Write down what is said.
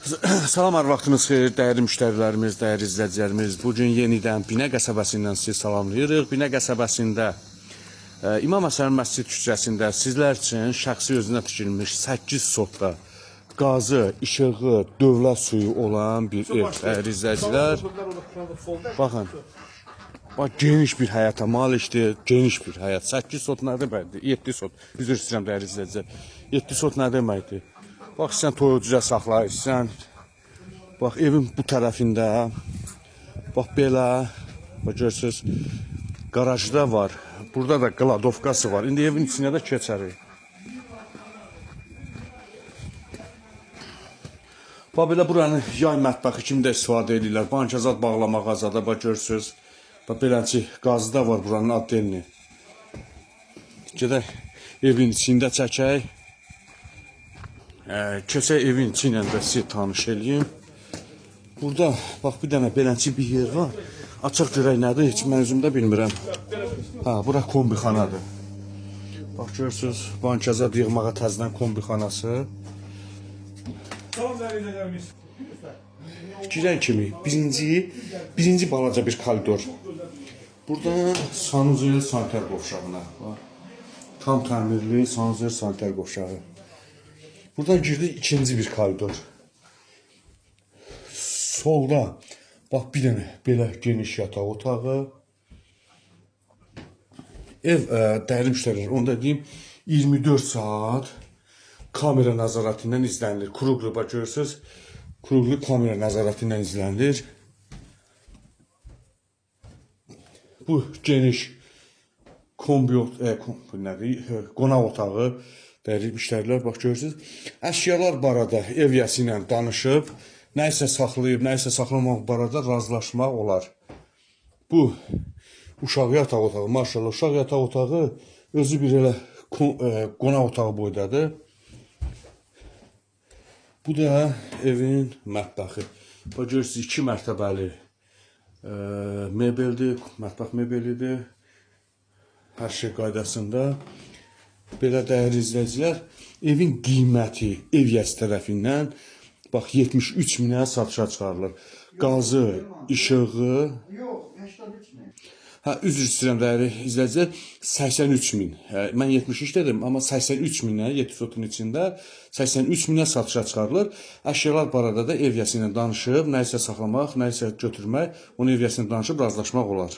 Salam, hər vaxtınız xeyir, dəyərli müştərilərimiz, dəyərli izləyicilərimiz. Bugün yenidən Binə qəsəbəsindən sizi salamlayırıq. Binə qəsəbəsində İmam Həsən Məscid küçəsində sizlər üçün şəxsi özünə tikilmiş 8 sotda qazı, işığı, dövlət suyu olan bir ev. Dəyərli izləyicilər, baxın. Bax, geniş bir həyata malikdir, geniş bir həyat. 8 sot nə deməkdir? 7 sot. Üzr istəyirəm, dəyərli izləyicilər. 7 sot nə deməkdir? Bax, sən toyucuya saxlayırsan. Bax, evin bu tərəfində. Bax, belə. Bax, görürsünüz, qarajda var. Burada da qladovkası var. İndi evin içinə də keçərik. Bax, belə buranı yay mətbəxi kimi də istifadə edirlər. Bankazat bağlamaq azada, bax, görürsünüz. Bax, beləncə qazı da var buranın addelini. Gedək, evin içində çəkək. Keçək evin içi ilə də sizi tanış eləyim. Burada, bax, bir dənə beləncə bir yer var. Açıq görək nədir, heç mən özümdə bilmirəm. Bura kombixanadır. Bax, görürsünüz, bankazat yığmağa təzdən kombixanası. Girən kimi birinci balaca bir koridor. Buradan sanuzel saniter qovşağına. Tam təmirli sanuzel saniter qovşağı. Buradan girdik ikinci bir koridor. Solda bax bir dənə belə geniş yataq otağı. Ev dəyərli müştərilər, onda deyim 24 saat kamera nəzarəti ilə izlənilir. Kruqlu, bax, görürsünüz, kruqlu kamera nəzarəti ilə izlənilir. Bu geniş qonaq otağı. Dəyərli müştərilər, bax, görürsünüz. Əşyalar barədə ev yəsi ilə danışıb, nəyisə saxlayıb, nəyisə saxlamaq barədə razılaşmaq olar. Bu uşaq yataq otağı, maşallah, uşaq yataq otağı özü bir elə qonaq otağı boydadır. Bu da evin mətbəxi. Bax, görürsünüz, 2 mərtəbəli mebeldir, mətbəx mebelidir. Hər şey qaydasında. Belə dəyərli izləyicilər, evin qiyməti ev yəsi tərəfindən bax 73 minə satışa çıxarılır. Qazı, işığı. Üzr istəyirəm dəyərli izləyicilər, 83 min. Mən 73 dedim, amma 83 minə 7 sotun içində 83 minə satışa çıxarılır. Əşyalar barədə də ev yəsi ilə danışıb, nəyisə saxlamaq, nəyisə götürmək, onu ev yəsi ilə danışıb razılaşmaq olar.